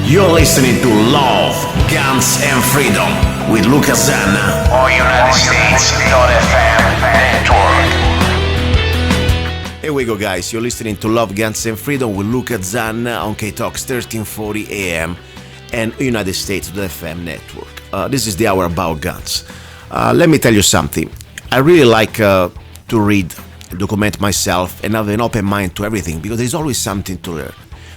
You're listening to Love, Guns and Freedom with Luca Zanna on United States.fm network. Here we go, guys. You're listening to Love, Guns and Freedom with Luca Zanna on K-Talks 1340 AM and United States.fm network. This is the hour about guns. Let me tell you something. I really like to read, document myself, and have an open mind to everything because there's always something to learn.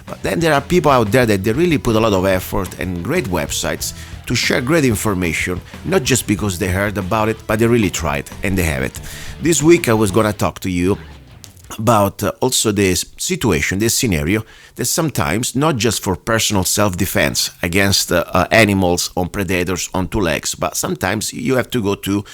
But then there are people out there that they really put a lot of effort and great websites to share great information, not just because they heard about it, but they really tried and they have it. This week I was going to talk to you about also this situation, this scenario, that sometimes, not just for personal self-defense against animals on predators on two legs, but sometimes you have to go to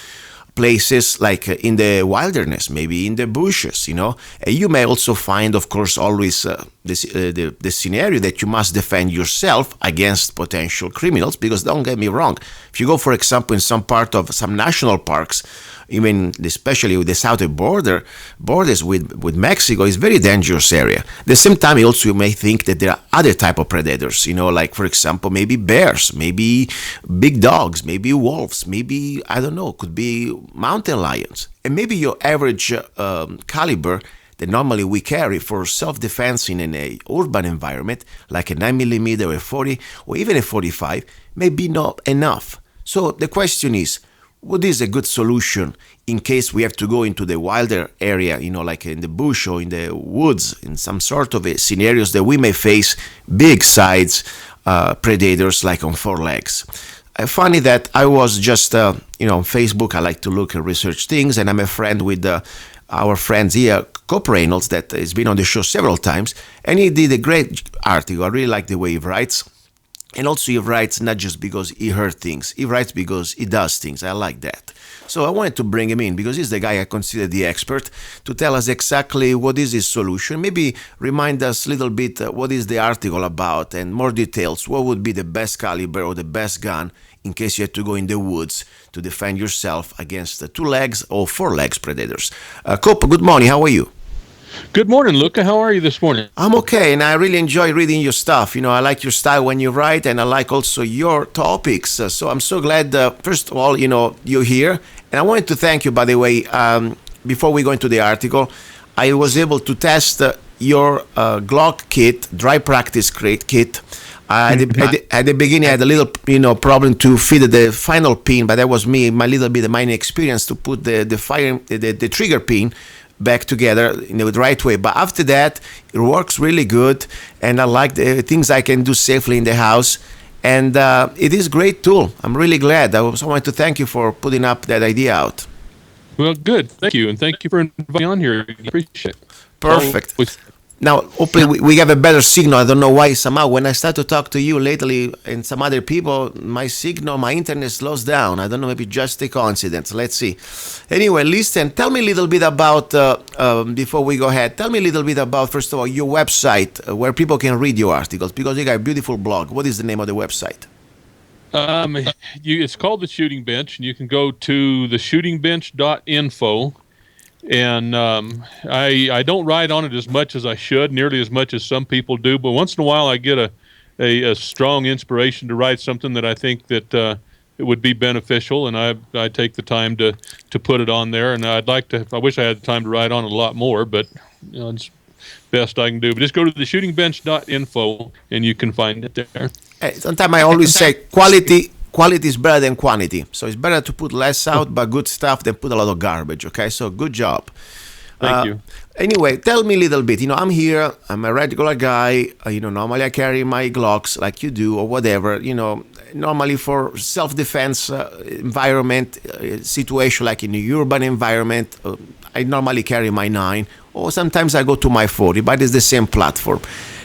places like in the wilderness, maybe in the bushes, you know. You may also find, of course, always the scenario that you must defend yourself against potential criminals, because don't get me wrong, if you go, for example, in some part of some national parks, even especially with the southern borders with Mexico, is very dangerous area. At the same time, also you may think that there are other type of predators, you know, like for example, maybe bears, maybe big dogs, maybe wolves, maybe, I don't know, could be mountain lions. And maybe your average caliber that normally we carry for self-defense in an urban environment, like a 9mm or a 40 or even a 45, may be not enough. So the question is, what is a good solution in case we have to go into the wilder area, you know, like in the bush or in the woods, in some sort of scenarios that we may face big size predators like on four legs? Funny that I was just, on Facebook, I like to look and research things, and I'm a friend with our friends here, Cope Reynolds, that has been on the show several times, and he did a great article. I really like the way he writes. And also he writes not just because he heard things, he writes because he does things. I like that. So I wanted to bring him in because he's the guy I consider the expert to tell us exactly what is his solution. Maybe remind us a little bit what is the article about and more details. What would be the best caliber or the best gun in case you had to go in the woods to defend yourself against the two legs or four legs predators. Cope, good morning. How are you? Good morning, Luca. How are you this morning? I'm okay, and I really enjoy reading your stuff. You know, I like your style when you write, and I like also your topics. So I'm so glad, first of all, you're here. And I wanted to thank you, by the way, before we go into the article, I was able to test your Glock kit, dry practice kit. At the beginning, I had a little, problem to fit the final pin, but that was me, my little bit of my inexperience to put the trigger pin back together in the right way. But after that, it works really good, and I like the things I can do safely in the house. And it is a great tool. I'm really glad. I also want to thank you for putting up that idea out. Well, good. Thank you, and thank you for inviting me on here. I appreciate it. Perfect. Now, hopefully we have a better signal. I don't know why. Somehow, when I start to talk to you lately and some other people, my internet slows down. I don't know, maybe just a coincidence. Let's see. Anyway, listen, tell me a little bit about, before we go ahead, tell me a little bit about, first of all, your website, where people can read your articles, because you got a beautiful blog. What is the name of the website? It's called The Shooting Bench, and you can go to theshootingbench.info. And I don't write on it as much as I should, nearly as much as some people do. But once in a while, I get a strong inspiration to write something that I think that it would be beneficial, and I take the time to put it on there. And I wish I had the time to write on it a lot more, but it's best I can do. But just go to theshootingbench.info, and you can find it there. Hey, sometimes I always say quality is better than quantity. So it's better to put less out, but good stuff, than put a lot of garbage, okay? So good job. Thank you. Anyway, tell me a little bit. I'm here. I'm a regular guy. Normally I carry my Glocks like you do or whatever. Normally for self-defense environment, situation like in a urban environment, I normally carry my 9. Or sometimes I go to my 40, but it's the same platform.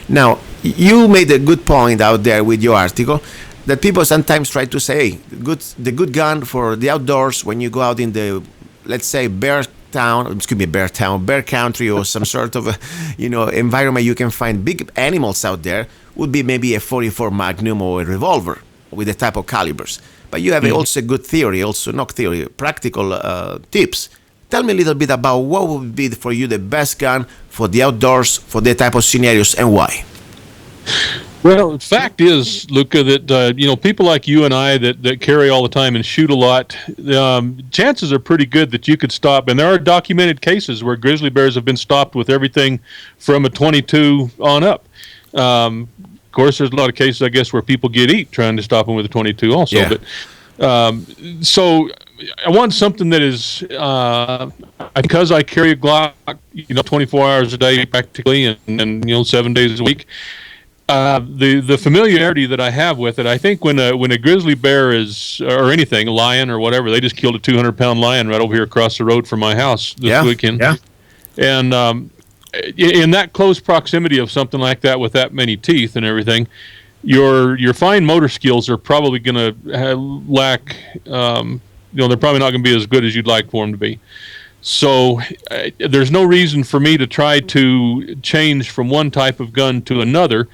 Now, you made a good point out there with your article, that people sometimes try to say, the good gun for the outdoors when you go out in the, let's say, bear country, or some sort of environment you can find big animals out there, would be maybe a 44 Magnum or a revolver with the type of calibers. But you have also a good theory, practical tips. Tell me a little bit about what would be for you the best gun for the outdoors, for the type of scenarios, and why. Well, the fact is, Luca, that people like you and I that carry all the time and shoot a lot, chances are pretty good that you could stop. And there are documented cases where grizzly bears have been stopped with everything from a 22 on up. Of course, there's a lot of cases, I guess, where people get eat trying to stop them with a 22 also. Yeah. But so I want something that is because I carry a Glock, 24 hours a day practically, and 7 days a week. The familiarity that I have with it, I think when a grizzly bear is, or anything, a lion or whatever, they just killed a 200-pound lion right over here across the road from my house this weekend. Yeah. And in that close proximity of something like that with that many teeth and everything, your fine motor skills are probably going to lack. They're probably not going to be as good as you'd like for them to be. So there's no reason for me to try to change from one type of gun to another.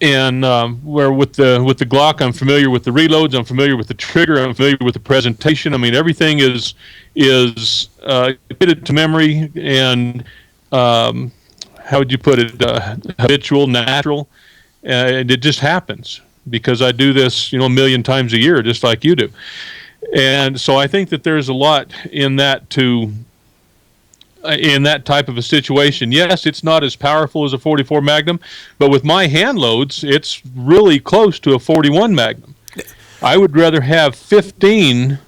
And where with the Glock, I'm familiar with the reloads, I'm familiar with the trigger, I'm familiar with the presentation. I mean, everything is committed to memory and how would you put it? Habitual, natural, and it just happens because I do this, a million times a year, just like you do. And so I think that there's a lot in that type of a situation. Yes, it's not as powerful as a 44 Magnum, but with my hand loads, it's really close to a 41 Magnum. I would rather have 15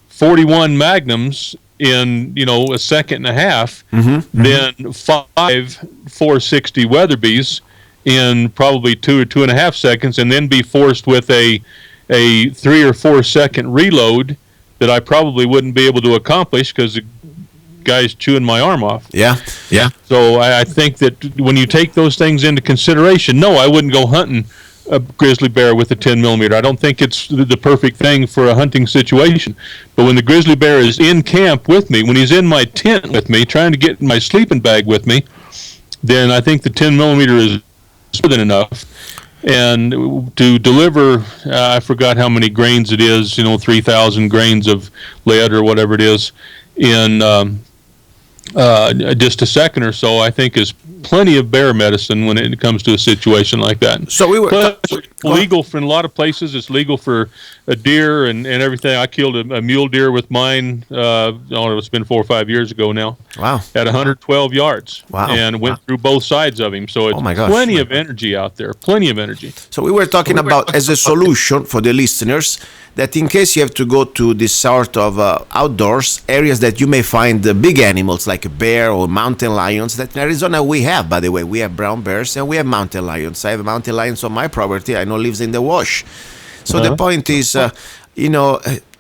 41 Magnums in, a second and a half than 5 460 Weatherbies in probably 2 or 2.5 seconds, and then be forced with a 3 or 4 second reload that I probably wouldn't be able to accomplish because the guy's chewing my arm off. Yeah. So I think that when you take those things into consideration, no, I wouldn't go hunting a grizzly bear with a 10 millimeter. I don't think it's the perfect thing for a hunting situation. But when the grizzly bear is in camp with me, when he's in my tent with me, trying to get in my sleeping bag with me, then I think the 10 millimeter is more than enough. And to deliver, I forgot how many grains it is, 3,000 grains of lead or whatever it is in just a second or so, I think is plenty of bear medicine when it comes to a situation like that. So we were legal for in a lot of places. It's legal for a deer and everything. I killed a mule deer with mine. It's been 4 or 5 years ago now. Wow! At 112 yards. Wow! And went through both sides of him. So it's plenty of energy out there. Plenty of energy. So we were talking about as a solution for the listeners that in case you have to go to this sort of outdoors areas that you may find big animals like a bear or mountain lions, that in Arizona we have, by the way, we have brown bears and we have mountain lions. I have mountain lions on my property. I know lives in the wash. So the point is,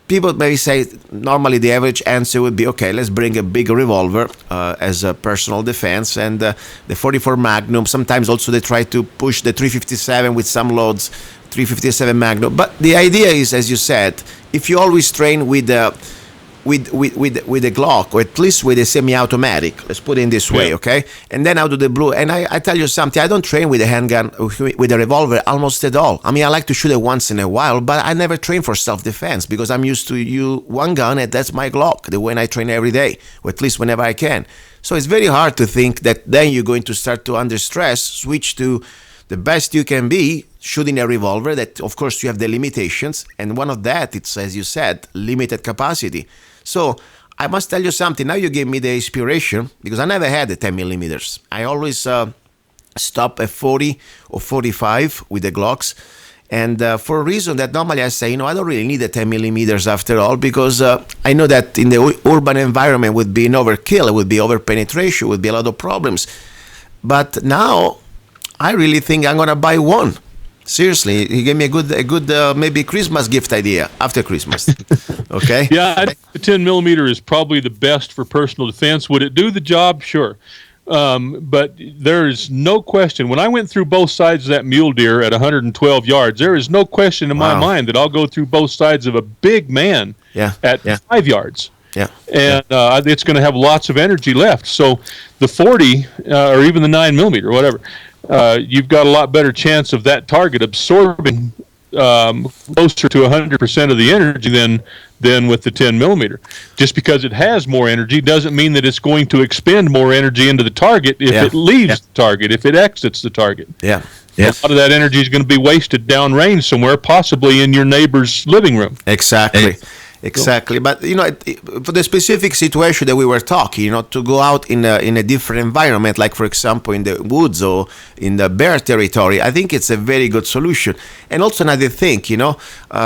people may say normally the average answer would be, okay, let's bring a big revolver as a personal defense, and the 44 Magnum. Sometimes also they try to push the 357 with some loads, 357 Magnum. But the idea is, as you said, if you always train with a Glock, or at least with a semi-automatic, let's put it in this way, okay? And then out of the blue, and I tell you something, I don't train with a handgun, with a revolver almost at all. I mean, I like to shoot it once in a while, but I never train for self-defense because I'm used to use one gun, and that's my Glock, the one I train every day, or at least whenever I can. So it's very hard to think that then you're going to start to, under stress, switch to the best you can be, shooting a revolver that, of course, you have the limitations, and one of that, it's, as you said, limited capacity. So I must tell you something. Now you gave me the inspiration because I never had the 10 millimeters. I always stop at 40 or 45 with the Glocks. And for a reason that normally I say, I don't really need the 10 millimeters after all, because I know that in the urban environment would be an overkill, it would be over penetration, it would be a lot of problems. But now I really think I'm going to buy one. Seriously, he gave me a good maybe Christmas gift idea after Christmas. Okay? Yeah, the 10 millimeter is probably the best for personal defense. Would it do the job? Sure. But there is no question. When I went through both sides of that mule deer at 112 yards, there is no question in my mind that I'll go through both sides of a big man at 5 yards. Yeah. And it's going to have lots of energy left. So the 40 or even the 9 millimeter, whatever, you've got a lot better chance of that target absorbing closer to 100% of the energy than with the 10 millimeter. Just because it has more energy doesn't mean that it's going to expend more energy into the target if it leaves the target, if it exits the target. Yeah. A lot of that energy is going to be wasted downrange somewhere, possibly in your neighbor's living room. Exactly. But for the specific situation that we were talking, to go out in a different environment, like for example in the woods or in the bear territory, I think it's a very good solution. And also another thing,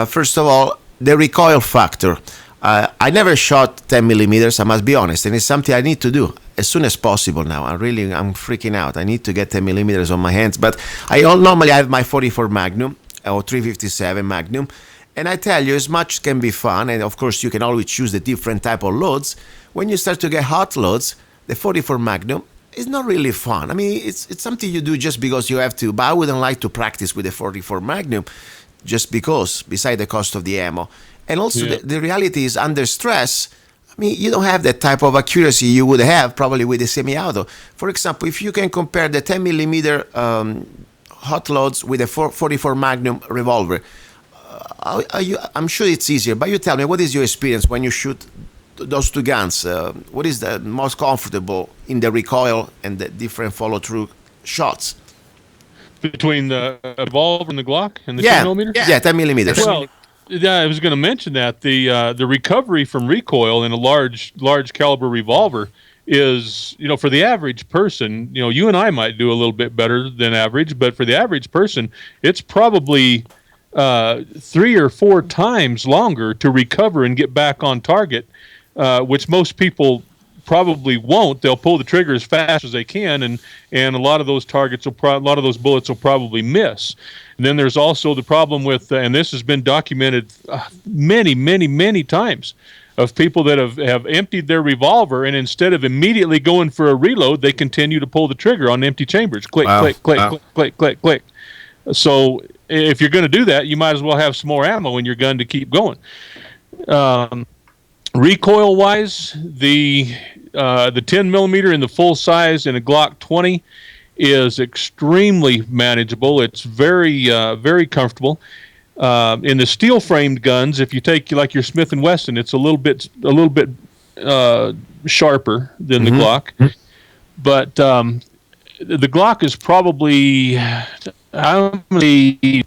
first of all, the recoil factor. I never shot 10 millimeters, I must be honest, and it's something I need to do as soon as possible now. I'm freaking out. I need to get 10 millimeters on my hands, but normally I have my 44 Magnum or 357 Magnum, and I tell you, as much can be fun, and of course you can always choose the different type of loads. When you start to get hot loads, the 44 Magnum is not really fun. I mean, it's something you do just because you have to, but I wouldn't like to practice with the 44 Magnum just because, beside the cost of the ammo. And also the reality is, under stress, I mean, you don't have that type of accuracy you would have probably with a semi-auto. For example, if you can compare the 10 millimeter hot loads with a 44 Magnum revolver, I'm sure it's easier, but you tell me, what is your experience when you shoot those two guns? What is the most comfortable in the recoil and the different follow-through shots? Between the revolver and the Glock and the 10 millimeter? Yeah, 10 millimeters. Well, yeah, I was going to mention that the recovery from recoil in a large caliber revolver is, for the average person, you and I might do a little bit better than average, but for the average person, it's probably 3 or 4 times longer to recover and get back on target, which most people probably won't. They'll pull the trigger as fast as they can, and a lot of those targets a lot of those bullets will probably miss. And then there's also the problem with, and this has been documented many times, of people that have emptied their revolver, and instead of immediately going for a reload, they continue to pull the trigger on empty chambers. Click, click. So if you're going to do that, you might as well have some more ammo in your gun to keep going. Recoil-wise, the 10 millimeter in the full size in a Glock 20 is extremely manageable. It's very comfortable. In the steel-framed guns, if you take like your Smith & Wesson, it's a little bit sharper than the Glock. But the Glock is probably maybe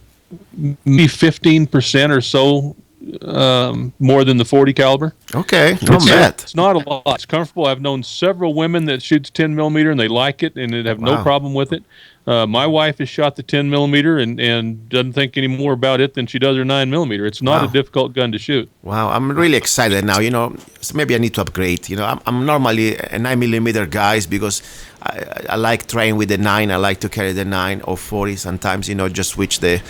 15% or so more than the 40 caliber. Okay, not bad. It's not a lot. It's comfortable. I've known several women that shoots 10 millimeter and they like it and they have no problem with it. My wife has shot the 10 millimeter and doesn't think any more about it than she does her 9 millimeter. It's not a difficult gun to shoot. Wow, I'm really excited now. So maybe I need to upgrade. I'm normally a 9 millimeter guy because I like trying with the 9. I like to carry the 9 or 40 sometimes. Just switch the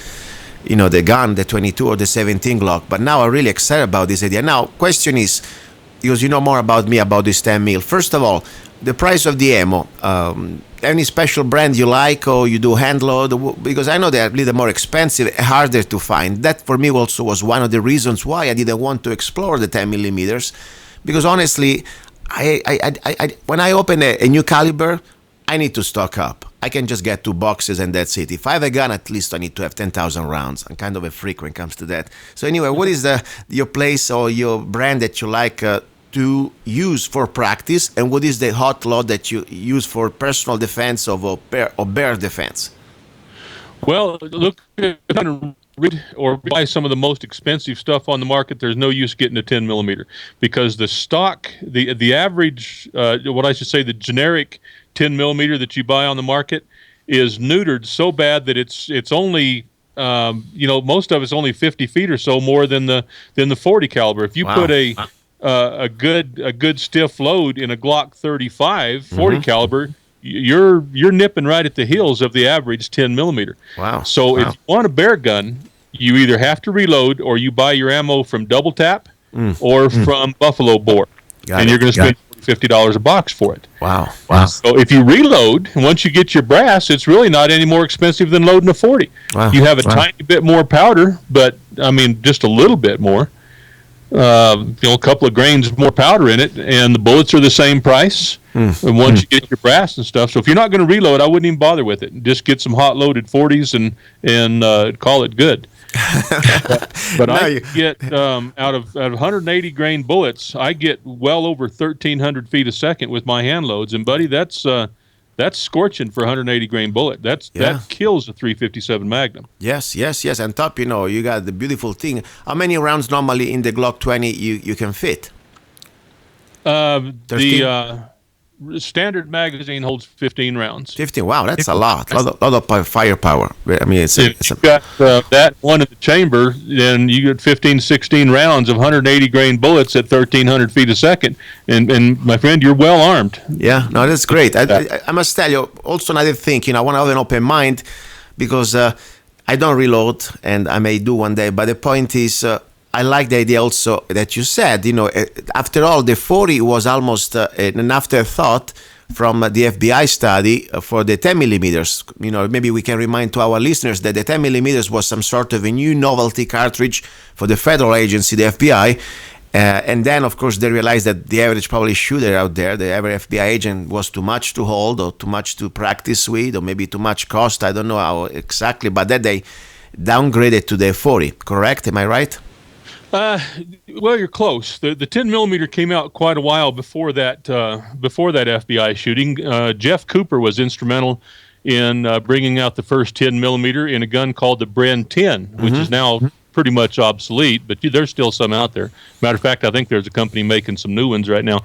gun, the 22 or the 17 Glock. But now I'm really excited about this idea. Now, question is, because you know more about me about this 10 mil. First of all, the price of the ammo. Any special brand you like, or you do hand load? Because I know they're a little more expensive, harder to find. That for me also was one of the reasons why I didn't want to explore the 10 millimeters. Because honestly, I when I open a new caliber, I need to stock up. I can just get 2 boxes and that's it. If I have a gun, at least I need to have 10,000 rounds. I'm kind of a freak when it comes to that. So anyway, what is your place or your brand that you like to use for practice, and what is the hot load that you use for personal defense or bear defense? Well, look, read or buy some of the most expensive stuff on the market. There's no use getting a 10 millimeter because the stock, the average, the generic 10 millimeter that you buy on the market is neutered so bad that it's only most of it's only 50 feet or so more than the 40 caliber. If you put a good stiff load in a Glock 35 40 caliber, you're nipping right at the heels of the average 10 millimeter. So if you want a bear gun, you either have to reload or you buy your ammo from Double Tap or from Buffalo Bore, and you're going to spend $50 a box for it. Wow. So if you reload, and once you get your brass, it's really not any more expensive than loading a 40. You have a tiny bit more powder, but I mean just a little bit more. A couple of grains more powder in it, and the bullets are the same price. And once you get your brass and stuff, so if you're not going to reload, I wouldn't even bother with it. Just get some hot loaded 40s and call it good. But I get out of 180 grain bullets, I get well over 1,300 feet a second with my hand loads, and buddy, that's scorching for a 180 grain bullet. That kills a 357 Magnum. Yes. And top, you got the beautiful thing. How many rounds normally in the Glock 20 you can fit? The standard magazine holds 15 rounds. 15. Wow, that's a lot. A lot of firepower. I mean, if you've got that one in the chamber, then you get 15, 16 rounds of 180 grain bullets at 1,300 feet a second. And my friend, you're well armed. Yeah, no, that's great. I must tell you, also another thing, I want to have an open mind because I don't reload, and I may do one day. But the point is, I like the idea also that you said, after all, the 40 was almost an afterthought from the FBI study for the 10 millimeters. Maybe we can remind to our listeners that the 10 millimeters was some sort of a new novelty cartridge for the federal agency, the FBI. And then, of course, they realized that the average probably shooter out there, the average FBI agent, was too much to hold or too much to practice with or maybe too much cost. I don't know how exactly, but then they downgraded to the 40, correct? Am I right? Well, you're close. The 10 millimeter came out quite a while before that FBI shooting. Jeff Cooper was instrumental in bringing out the first 10 millimeter in a gun called the Bren 10, which is now pretty much obsolete, but there's still some out there. Matter of fact, I think there's a company making some new ones right now.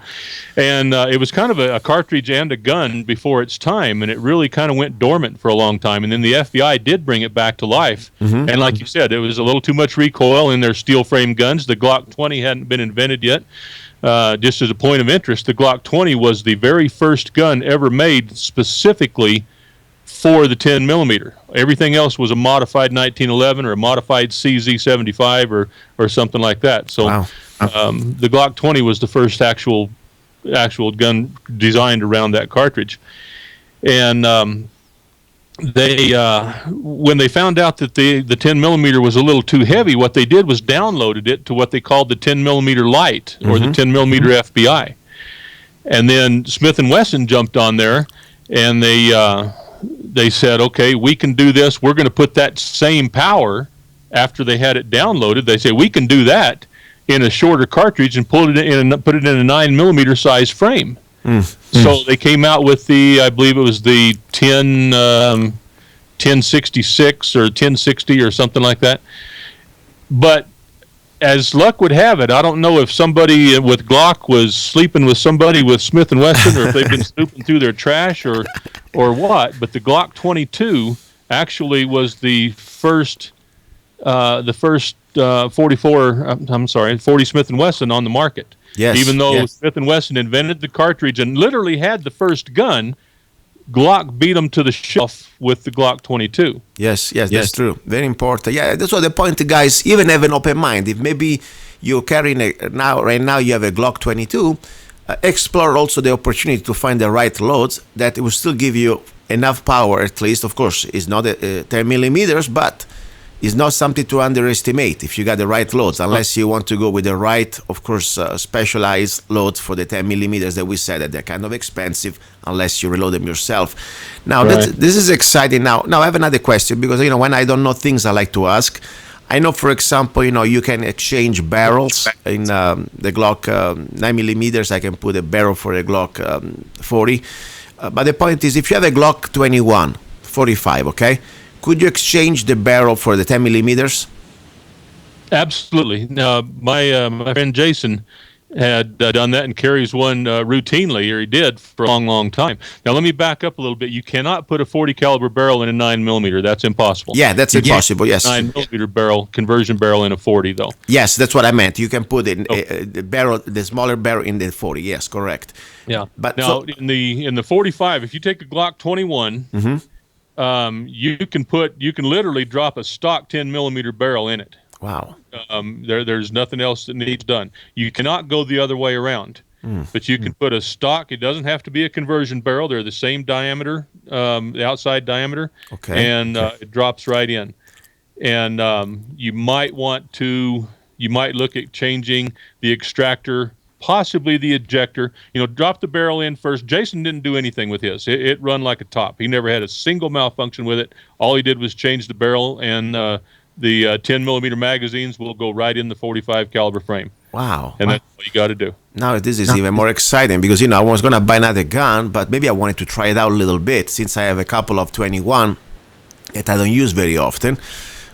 And it was kind of a cartridge and a gun before its time, and it really kind of went dormant for a long time. And then the FBI did bring it back to life. And like you said, it was a little too much recoil in their steel frame guns. The Glock 20 hadn't been invented yet. Just as a point of interest, the Glock 20 was the very first gun ever made specifically for the 10 millimeter. Everything else was a modified 1911 or a modified CZ75 or something like that. So the Glock 20 was the first actual gun designed around that cartridge. And they when they found out that the 10 millimeter was a little too heavy, what they did was downloaded it to what they called the 10 millimeter light or the 10 millimeter FBI. And then Smith & Wesson jumped on there, and they said, okay, we can do this. We're going to put that same power after they had it downloaded. They say we can do that in a shorter cartridge and put it in a 9 millimeter size frame. So they came out with I believe it was the 1066 or 1060 or something like that. But as luck would have it, I don't know if somebody with Glock was sleeping with somebody with Smith & Wesson or if they've been snooping through their trash or what, but the Glock 22 actually was the first 40 Smith & Wesson on the market. Yes. Even though Smith & Wesson invented the cartridge and literally had the first gun, Glock beat them to the shelf with the Glock 22. Yes, that's true. Very important. Yeah, that's what the point, guys. Even have an open mind. If maybe you're carrying right now you have a Glock 22, explore also the opportunity to find the right loads that will still give you enough power. At least, of course, it's not 10 millimeters, but it's not something to underestimate if you got the right loads, unless you want to go with the right, of course, specialized loads for the 10 millimeters that we said that they're kind of expensive unless you reload them yourself. Now, this is exciting. Now I have another question because, when I don't know things, I like to ask. I know, for example, you can exchange barrels in the Glock 9 millimeters. I can put a barrel for a Glock 40. But the point is, if you have a Glock 21, 45, okay? Could you exchange the barrel for the 10 millimeters? Absolutely. My friend Jason had done that and carries one routinely, or he did for a long, long time. Now, let me back up a little bit. You cannot put a 40 caliber barrel in a 9 millimeter. That's impossible. Yeah, that's impossible. Yes. 9 millimeter conversion barrel in a 40, though. Yes, that's what I meant. You can put the smaller barrel in the 40. Yes, correct. Yeah. But now in the 45, if you take a Glock 21. You can literally drop a stock 10 millimeter barrel in it. Wow. There's nothing else that needs done. You cannot go the other way around, but you can put a stock. It doesn't have to be a conversion barrel. They're the same diameter, the outside diameter, and it drops right in. And you might look at changing the extractor, possibly the ejector. Drop the barrel in first. Jason didn't do anything with his. It run like a top. He never had a single malfunction with it. All he did was change the barrel and the 10 millimeter magazines will go right in the 45 caliber frame. Wow. And that's what you got to do. Now this is even more exciting because, I was going to buy another gun, but maybe I wanted to try it out a little bit since I have a couple of 21 that I don't use very often.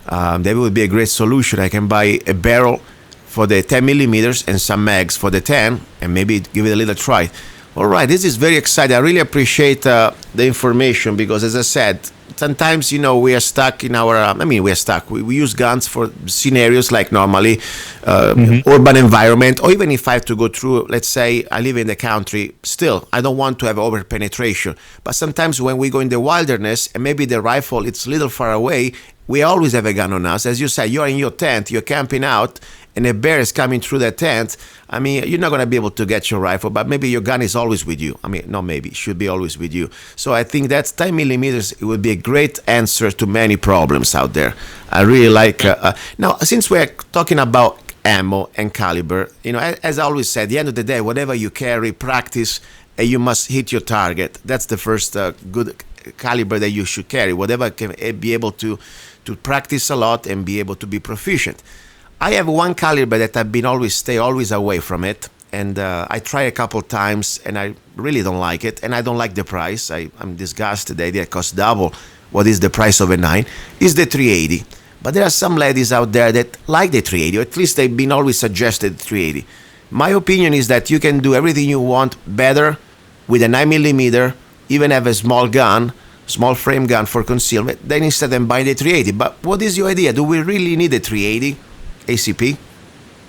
That would be a great solution. I can buy a barrel for the 10 millimeters and some mags for the 10 and maybe give it a little try. All right, this is very exciting. I really appreciate the information because, as I said, sometimes, we are stuck in our, we are stuck. We use guns for scenarios like normally urban environment, or even if I have to go through, let's say I live in the country, still, I don't want to have over penetration. But sometimes when we go in the wilderness and maybe the rifle, it's a little far away, we always have a gun on us. As you said, you're in your tent, you're camping out, and a bear is coming through the tent. You're not going to be able to get your rifle, but maybe your gun is always with you. Not maybe, should be always with you. So I think that's 10 millimeters. It would be a great answer to many problems out there. I really like, now, since we're talking about ammo and caliber, as I always said, at the end of the day, whatever you carry, practice, and you must hit your target. That's the first good caliber that you should carry, whatever can be able to practice a lot and be able to be proficient. I have one caliber that I've been always away from it, and I tried a couple times, and I really don't like it, and I don't like the price. I'm disgusted that it costs double what is the price of a 9. Is the 380, but there are some ladies out there that like the 380, or at least they've been always suggested 380. My opinion is that you can do everything you want better with a 9 millimeter, even have a small frame gun for concealment, then instead of buying the 380. But what is your idea? Do we really need a 380 ACP?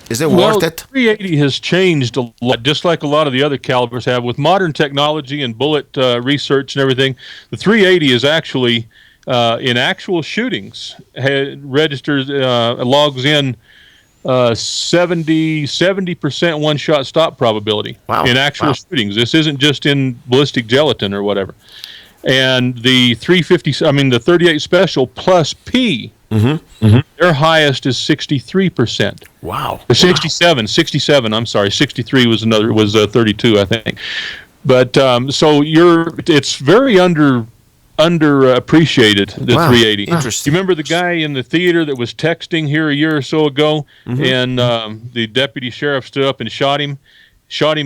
Is it worth it? 380 has changed a lot, just like a lot of the other calibers have. With modern technology and bullet research and everything, the 380 is actually, in actual shootings, registers, logs in 70% one-shot stop probability in actual shootings. This isn't just in ballistic gelatin or whatever. And the 38 Special plus P, their highest is 63%. Wow. Or 67, I'm sorry. 63 was 32, I think. But so it's very underappreciated, the 380. Interesting. You remember the guy in the theater that was texting here a year or so ago, and the deputy sheriff stood up and shot him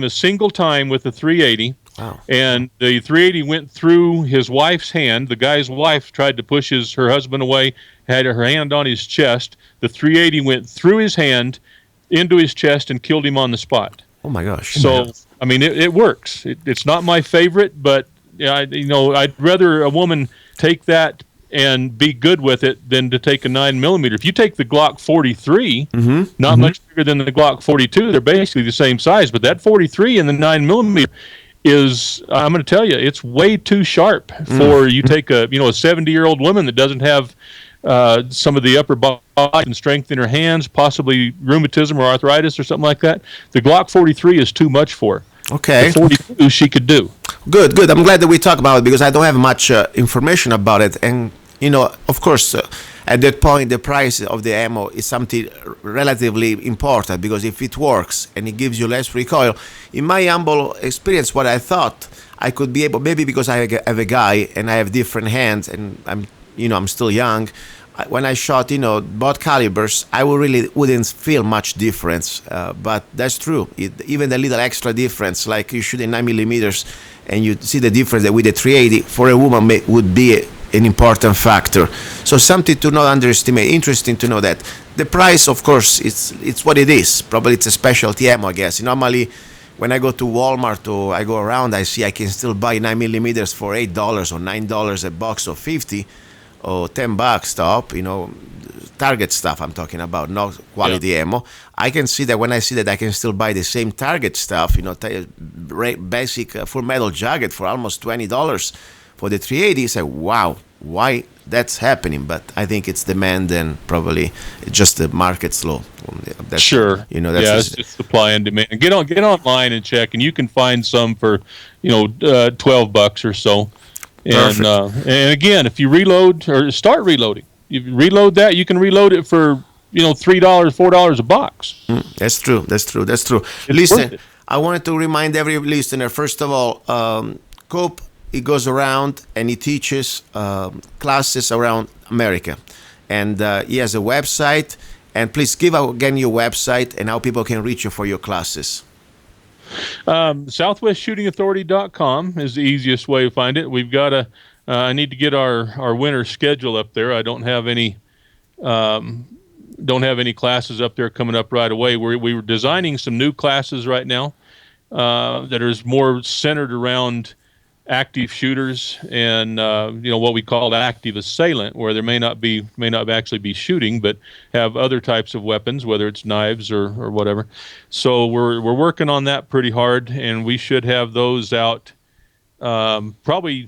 a single time with the 380. Wow. And the 380 went through his wife's hand. The guy's wife tried to push her husband away, had her hand on his chest. The 380 went through his hand into his chest and killed him on the spot. Oh my gosh. So, it works. It's not my favorite, but I'd rather a woman take that and be good with it than to take a 9 millimeter. If you take the Glock 43, not much bigger than the Glock 42, they're basically the same size, but that 43 and the 9 millimeter is, I'm going to tell you, it's way too sharp for you take a 70-year-old woman that doesn't have some of the upper body and strength in her hands, possibly rheumatism or arthritis or something like that. The Glock 43 is too much for her. Okay. The 42 she could do. Good. I'm glad that we talk about it because I don't have much information about it. And, of course, at that point, the price of the ammo is something relatively important because if it works and it gives you less recoil, in my humble experience, what I thought I could be able, maybe because I have a guy and I have different hands and I'm still young. When I shot, both calibers, I wouldn't feel much difference. But that's true. Even the little extra difference, like you shoot in 9 millimeters, and you see the difference that with the 380 for a woman would be an important factor. So something to not underestimate. Interesting to know that the price, of course, it's what it is. Probably it's a specialty ammo, I guess. Normally, when I go to Walmart or I go around, I see I can still buy 9 millimeters for $8 or $9 a box or 50 or $10 top. Target stuff I'm talking about, not quality ammo. I can see that when I see that I can still buy the same target stuff, basic full metal jacket for almost $20 for the 380. I say, wow, why that's happening? But I think it's demand and probably just the market's low. That's, sure. That's it's supply and demand. Get online and check, and you can find some for, $12 or so. And again, if you reload or start reloading, if you reload that, you can reload it for $3, $4 a box. That's true. Listen, I wanted to remind every listener. First of all, Cope, he goes around and he teaches classes around America. and he has a website. And please give out again your website and how people can reach you for your classes. SouthwestShootingAuthority.com is the easiest way to find it. We've got I need to get our winter schedule up there. I don't have any classes up there coming up right away. We were designing some new classes right now that are more centered around active shooters and what we call active assailant, where there may not actually be shooting, but have other types of weapons, whether it's knives or whatever. So we're working on that pretty hard, and we should have those out probably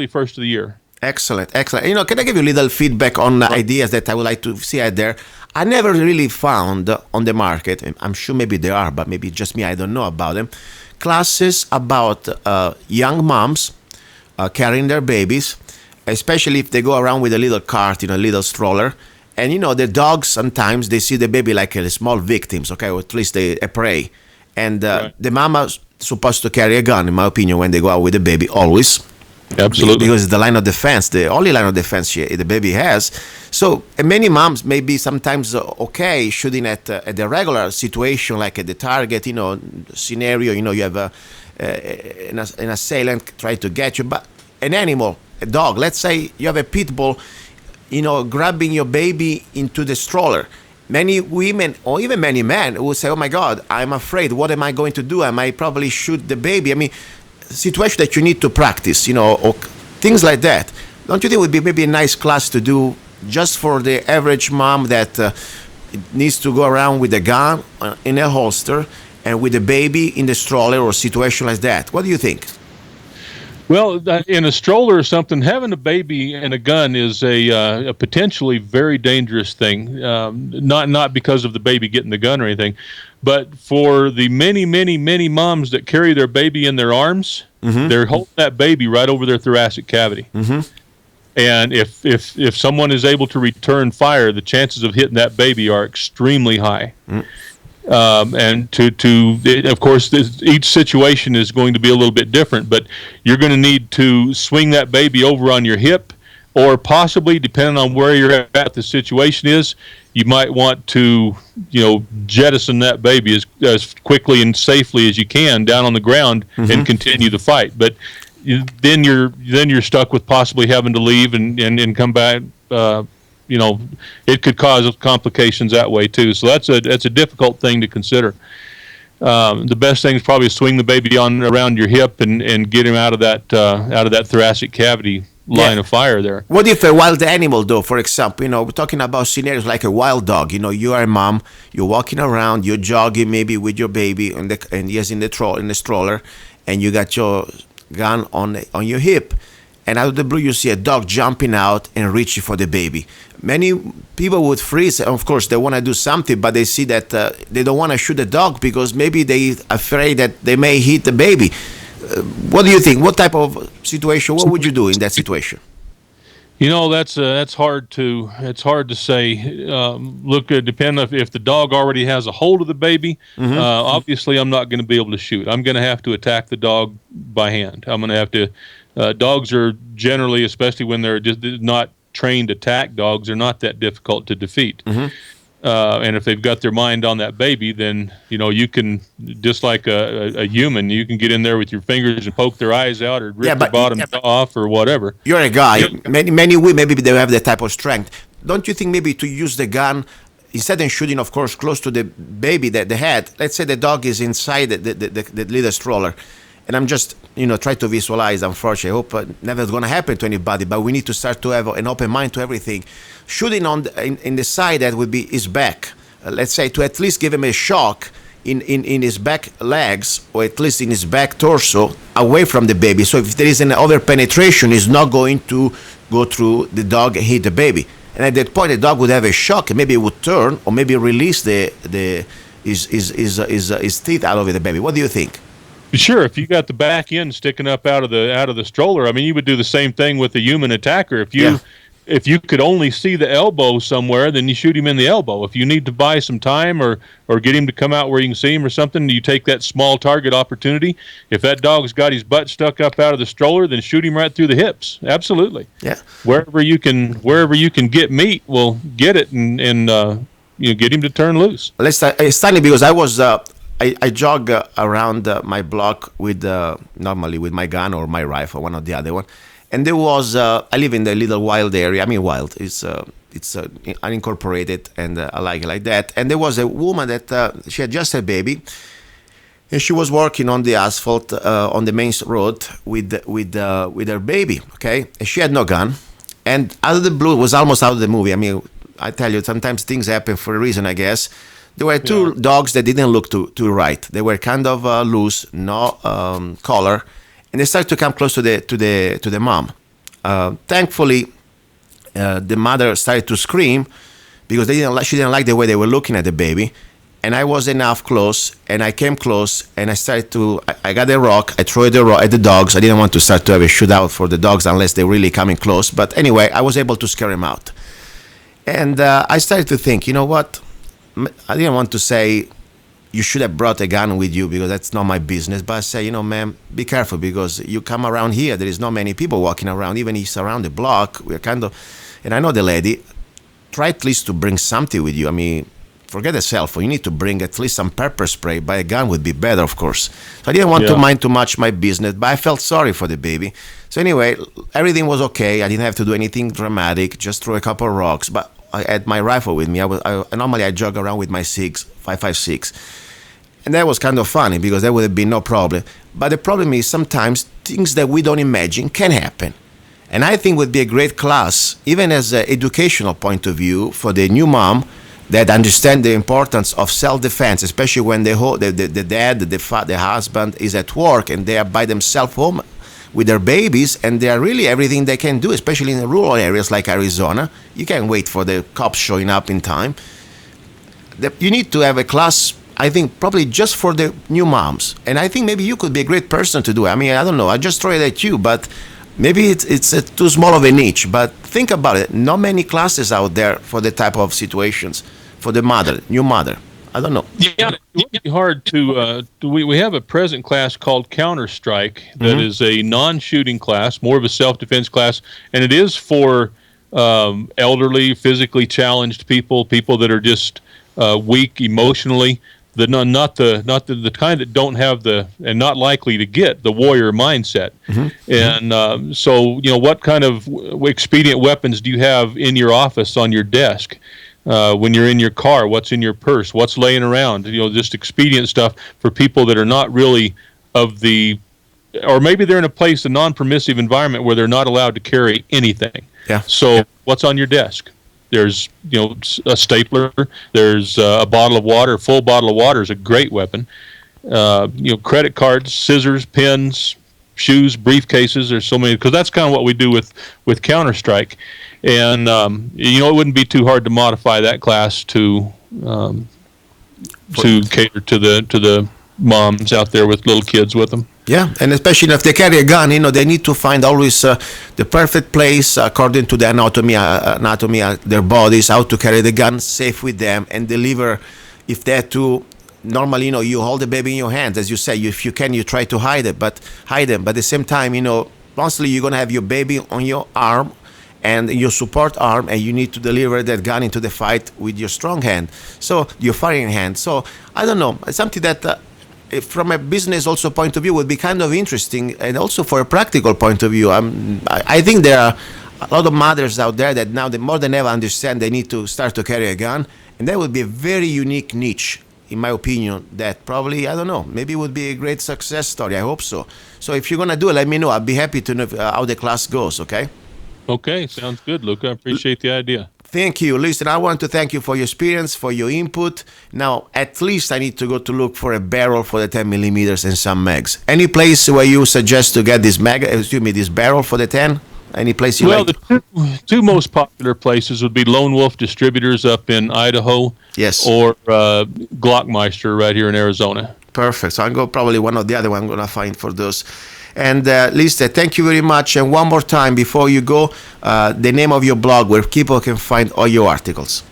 first of the year. Excellent. Can I give you a little feedback on ideas that I would like to see out there? I never really found on the market, and I'm sure maybe there are, but maybe just me, I don't know about them, classes about young moms carrying their babies, especially if they go around with a little cart, a little stroller. And, the dogs, sometimes they see the baby like a small victims, okay, or at least a prey. And the mama's supposed to carry a gun, in my opinion, when they go out with the baby, always. Absolutely. Because it's the line of defense, the only line of defense the baby has. So many moms may be sometimes okay shooting at the regular situation, like at the target, scenario. You have an assailant trying to get you, but an animal, a dog. Let's say you have a pit bull, grabbing your baby into the stroller. Many women or even many men will say, "Oh my God, I'm afraid. What am I going to do? I might probably shoot the baby." I mean, situation that you need to practice, or things like that. Don't you think it would be maybe a nice class to do just for the average mom that needs to go around with a gun in a holster and with a baby in the stroller or situation like that? What do you think? Well, in a stroller or something, having a baby and a gun is a potentially very dangerous thing. Not because of the baby getting the gun or anything, but for the many, many, many moms that carry their baby in their arms, they're holding that baby right over their thoracic cavity. And if someone is able to return fire, the chances of hitting that baby are extremely high. And of course, each situation is going to be a little bit different, but you're going to need to swing that baby over on your hip, or possibly, depending on where you're at, the situation is, you might want to, jettison that baby as quickly and safely as you can down on the ground and continue the fight. But then you're stuck with possibly having to leave and come back. It could cause complications that way too. So that's a difficult thing to consider. The best thing is probably swing the baby around your hip and get him out of that thoracic cavity line of fire there. What if a wild animal, though? For example, we're talking about scenarios like a wild dog. You are a mom, you're walking around, you're jogging maybe with your baby, in the stroller, and you got your gun on your hip. And out of the blue, you see a dog jumping out and reaching for the baby. Many people would freeze. Of course, they want to do something, but they see that they don't want to shoot the dog because maybe they're afraid that they may hit the baby. What do you think? What type of situation? What would you do in that situation? That's hard to say. Look, depending if the dog already has a hold of the baby. Obviously, I'm not going to be able to shoot. I'm going to have to attack the dog by hand. I'm going to have to. Dogs are generally, especially when they're just not trained attack dogs, are not that difficult to defeat. And if they've got their mind on that baby, then you can, just like a human, you can get in there with your fingers and poke their eyes out or rip the bottom off or whatever. You're a guy. Many women, maybe they have that type of strength. Don't you think maybe to use the gun instead of shooting, of course, close to the baby, the head? Let's say the dog is inside the little stroller. And I'm just, try to visualize, unfortunately. I hope never going to happen to anybody, but we need to start to have an open mind to everything. Shooting in the side that would be his back. Let's say to at least give him a shock in his back legs, or at least in his back torso, away from the baby. So if there is an over penetration, it's not going to go through the dog and hit the baby. And at that point, the dog would have a shock, and maybe it would turn, or maybe release his teeth out of the baby. What do you think? Sure, if you got the back end sticking up out of the stroller, I mean, you would do the same thing with a human attacker. If if you could only see the elbow somewhere, then you shoot him in the elbow. If you need to buy some time or get him to come out where you can see him or something, you take that small target opportunity. If that dog's got his butt stuck up out of the stroller, then shoot him right through the hips. Absolutely. Yeah. Wherever you can get meat, well, get it and get him to turn loose. It's funny because I jog around my block with normally with my gun or my rifle, one or the other one. And there was I live in the little wild area. I mean, wild. It's unincorporated, and I like it like that. And there was a woman that she had just a baby, and she was working on the asphalt on the main road with her baby. Okay, and she had no gun. And out of the blue, it was almost out of the movie. I mean, I tell you, sometimes things happen for a reason, I guess. There were two dogs that didn't look too right. They were kind of loose, no collar. And they started to come close to the mom. Thankfully, the mother started to scream because she didn't like the way they were looking at the baby. And I was enough close, and I came close, and I got a rock, I threw the rock at the dogs. I didn't want to start to have a shootout for the dogs unless they're really coming close. But anyway, I was able to scare them out. And I started to think, you know what? I didn't want to say, you should have brought a gun with you because that's not my business. But I say, ma'am, be careful because you come around here. There is not many people walking around. Even if it's around the block, we're kind of, and I know the lady, try at least to bring something with you. I mean, forget a cell phone. You need to bring at least some pepper spray. But a gun would be better, of course. So I didn't want to mind too much my business, but I felt sorry for the baby. So anyway, everything was okay. I didn't have to do anything dramatic, just throw a couple of rocks. But I had my rifle with me. Normally I jog around with my 5.56. And that was kind of funny because there would have been no problem. But the problem is sometimes things that we don't imagine can happen. And I think would be a great class, even as an educational point of view, for the new mom that understand the importance of self-defense, especially when the dad, the husband is at work and they are by themselves home with their babies, and they are really everything they can do, especially in the rural areas like Arizona. You can't wait for the cops showing up in time. You need to have a class, I think, probably just for the new moms. And I think maybe you could be a great person to do it. I mean, I don't know. I just throw it at you, but maybe it's too small of a niche. But think about it. Not many classes out there for the type of situations for the new mother. I don't know. Yeah, it would be hard to. We have a present class called Counter Strike that is a non-shooting class, more of a self-defense class, and it is for elderly, physically challenged people that are just weak emotionally. Not the kind that don't have and not likely to get the warrior mindset. And so, what kind of expedient weapons do you have in your office on your desk? When you're in your car, what's in your purse, what's laying around, just expedient stuff for people that are not really or maybe they're in a non-permissive environment where they're not allowed to carry anything. Yeah. So what's on your desk? There's, a stapler, there's a bottle of water. Full bottle of water is a great weapon. Credit cards, scissors, pens, shoes, briefcases. There's so many, because that's kind of what we do with Counter-Strike. And it wouldn't be too hard to modify that class to cater to the moms out there with little kids with them. Yeah, and especially if they carry a gun, they need to find always the perfect place according to the anatomy their bodies, how to carry the gun safe with them and deliver. If they're too normally, you hold the baby in your hands, as you say. If you can, you try to hide them. But at the same time, constantly you're gonna have your baby on your arm and your support arm, and you need to deliver that gun into the fight with your strong hand, so your firing hand. So I don't know, something that from a business also point of view would be kind of interesting, and also for a practical point of view. I think there are a lot of mothers out there that now they more than ever understand they need to start to carry a gun, and that would be a very unique niche, in my opinion, that probably, I don't know, maybe would be a great success story. I hope so. So if you're gonna do it, let me know. I'd be happy to know how the class goes. Okay, sounds good, Luca. I appreciate the idea. Thank you. Listen, I want to thank you for your experience, for your input. Now, at least I need to go to look for a barrel for the 10 millimeters and some mags. Any place where you suggest to get this barrel for the 10? Any place you like? Well, the two most popular places would be Lone Wolf Distributors up in Idaho. Yes. Or Glockmeister right here in Arizona. Perfect. So I'll go probably one or the other one I'm going to find for those. And Lisa, thank you very much. And one more time before you go, the name of your blog where people can find all your articles.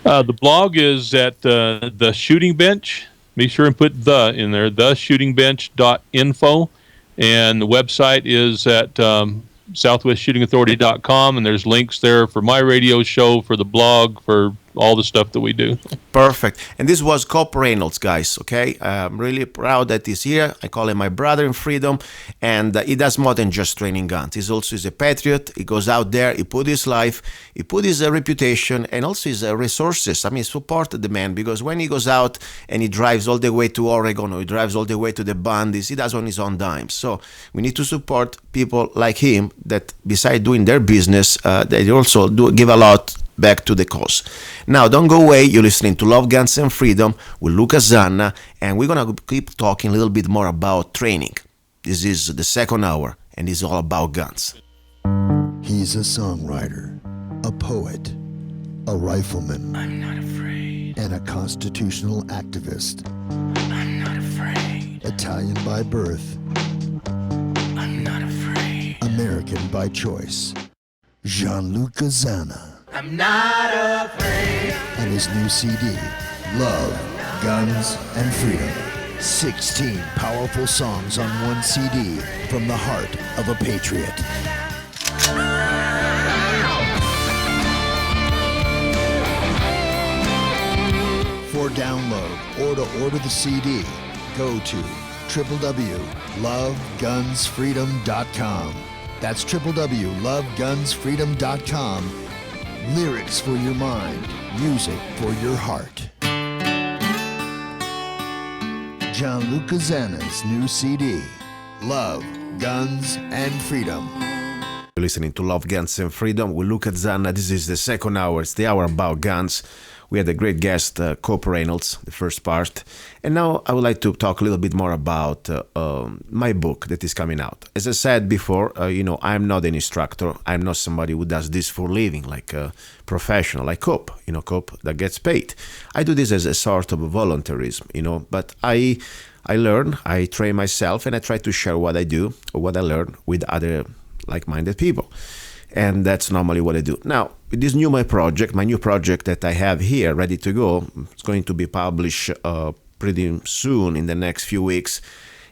The blog is at the Shooting Bench. Be sure and put the in there, theshootingbench.info. And the website is at southwestshootingauthority.com, and there's links there for my radio show, for the blog, for all the stuff that we do. Perfect. And this was Cope Reynolds, guys, okay? I'm really proud that he's here. I call him my brother in freedom, and he does more than just training guns. He's also a patriot. He goes out there, he put his life, he put his reputation, and also his resources. I mean, support the man, because when he goes out and he drives all the way to Oregon, or he drives all the way to the Bundys, he does on his own dime. So we need to support people like him that, besides doing their business, they also do give a lot back to the cause. Now, don't go away. You're listening to Love, Guns, and Freedom with Luca Zanna, and we're going to keep talking a little bit more about training. This is the second hour, and it's all about guns. He's a songwriter, a poet, a rifleman. I'm not afraid. And a constitutional activist. I'm not afraid. Italian by birth. I'm not afraid. American by choice. Gianluca Zanna. I'm not afraid. And his new CD, Love, Guns, and Freedom. 16 powerful songs on one CD from the heart of a patriot. For download or to order the CD, go to www.lovegunsfreedom.com. That's www.lovegunsfreedom.com. Lyrics for your mind, music for your heart. Gianluca Zanna's new CD, Love, Guns, and Freedom. You're listening to Love, Guns, and Freedom with Luca Zanna. This is the second hour. It's the hour about guns. We had a great guest, Cope Reynolds, the first part. And now I would like to talk a little bit more about my book that is coming out. As I said before, I'm not an instructor. I'm not somebody who does this for a living, like a professional, like Cope, Cope that gets paid. I do this as a sort of voluntarism, but I learn, I train myself, and I try to share what I do or what I learn with other like-minded people. And that's normally what I do. Now, with this my new project that I have here ready to go, it's going to be published pretty soon in the next few weeks.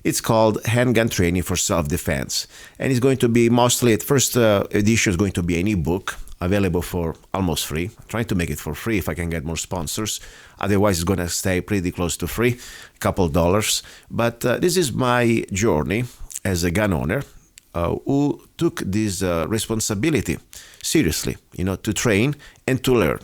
It's called Handgun Training for Self-Defense. And it's going to be mostly, at first edition is going to be an ebook available for almost free. I'm trying to make it for free if I can get more sponsors. Otherwise, it's going to stay pretty close to free, a couple dollars. But this is my journey as a gun owner. Who took this responsibility seriously, to train and to learn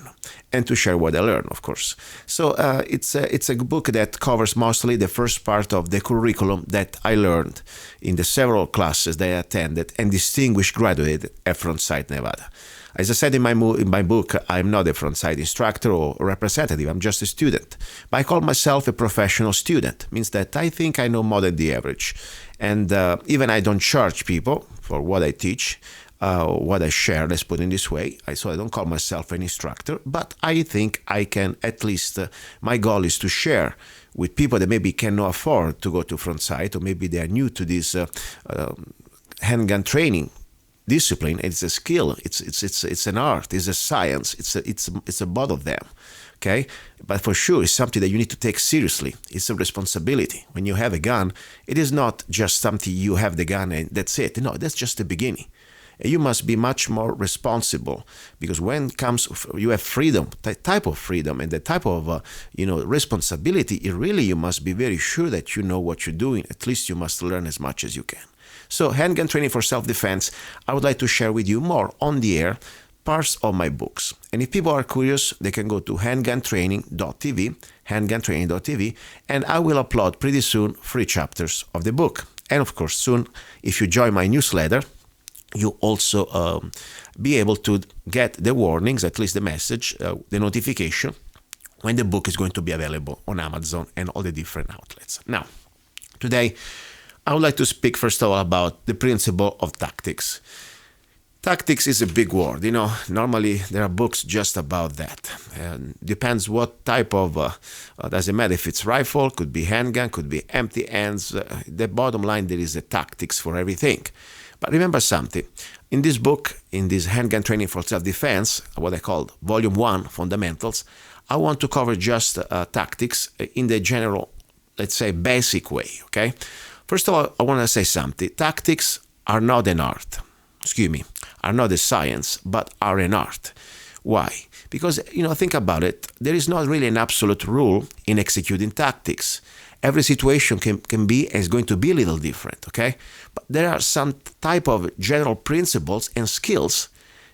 and to share what I learned, of course. So it's a book that covers mostly the first part of the curriculum that I learned in the several classes that I attended and distinguished graduated at Frontside, Nevada. As I said in my book, I'm not a frontside instructor or representative. I'm just a student. But I call myself a professional student. Means that I think I know more than the average. And even I don't charge people for what I teach, what I share, let's put it in this way. So I don't call myself an instructor, but I think I can at least, my goal is to share with people that maybe cannot afford to go to frontside, or maybe they are new to this handgun training discipline. It's a skill, it's an art, it's a science, it's a both of them. Okay, but for sure, it's something that you need to take seriously. It's a responsibility. When you have a gun, it is not just something you have the gun and that's it. No, that's just the beginning. You must be much more responsible, because when it comes, you have freedom, type of freedom, and the type of responsibility. You must be very sure that you know what you're doing. At least you must learn as much as you can. So, handgun training for self-defense. I would like to share with you more on the air parts of my books. And if people are curious, they can go to handguntraining.tv, and I will upload pretty soon free chapters of the book. And of course, soon, if you join my newsletter, you also be able to get the warnings, at least the message, the notification, when the book is going to be available on Amazon and all the different outlets. Now, today, I would like to speak first of all about the principle of tactics. Tactics is a big word. Normally there are books just about that. And depends what type of, doesn't matter if it's rifle, could be handgun, could be empty hands. The bottom line, there is a tactics for everything. But remember something. In this book, in this handgun training for self-defense, what I call Volume 1, Fundamentals, I want to cover just tactics in the general, let's say, basic way, okay? First of all, I want to say something. Tactics are not an art. Are not a science, but are an art. Why? Because, think about it. There is not really an absolute rule in executing tactics. Every situation can be and is going to be a little different, okay? But there are some type of general principles and skills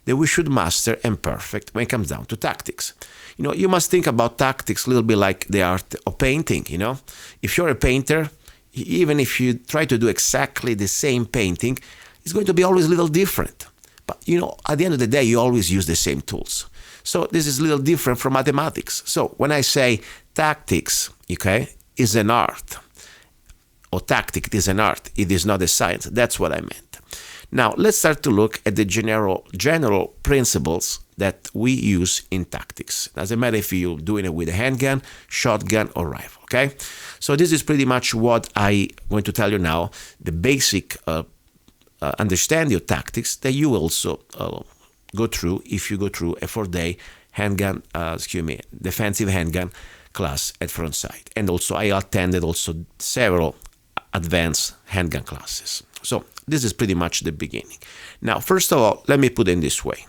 that we should master and perfect when it comes down to tactics. You must think about tactics a little bit like the art of painting, If you're a painter, even if you try to do exactly the same painting, it's going to be always a little different. But, at the end of the day, you always use the same tools. So this is a little different from mathematics. So when I say tactics, okay, is an art, or tactic is an art, it is not a science. That's what I meant. Now, let's start to look at the general principles that we use in tactics. Doesn't matter if you're doing it with a handgun, shotgun, or rifle, okay? So this is pretty much what I'm going to tell you now, the basic understanding of tactics that you also go through if you go through a 4-day defensive handgun class at Frontside. And also I attended also several advanced handgun classes. So this is pretty much the beginning. Now, first of all, let me put it this way.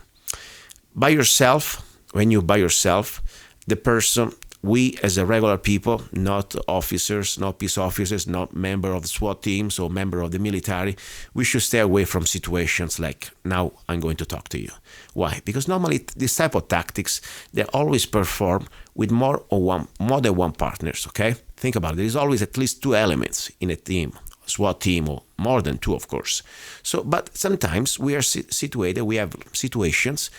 When you're by yourself, the person, we as a regular people, not officers, not peace officers, not member of the SWAT teams or member of the military, we should stay away from situations like now I'm going to talk to you. Why? Because normally this type of tactics, they always perform with more than one partners, okay? Think about it. There is always at least 2 elements in a team, SWAT team, or more than 2, of course. So, but sometimes we have situations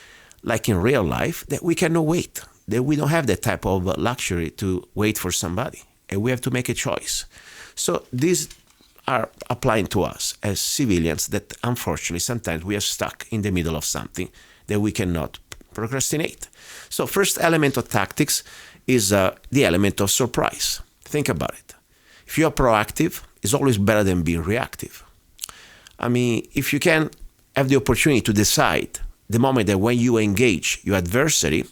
like in real life that we cannot wait. That we don't have that type of luxury to wait for somebody, and we have to make a choice. So these are applying to us as civilians that unfortunately sometimes we are stuck in the middle of something that we cannot procrastinate. So first element of tactics is the element of surprise. Think about it. If you are proactive, it's always better than being reactive. I mean, if you can have the opportunity to decide the moment that when you engage your adversary,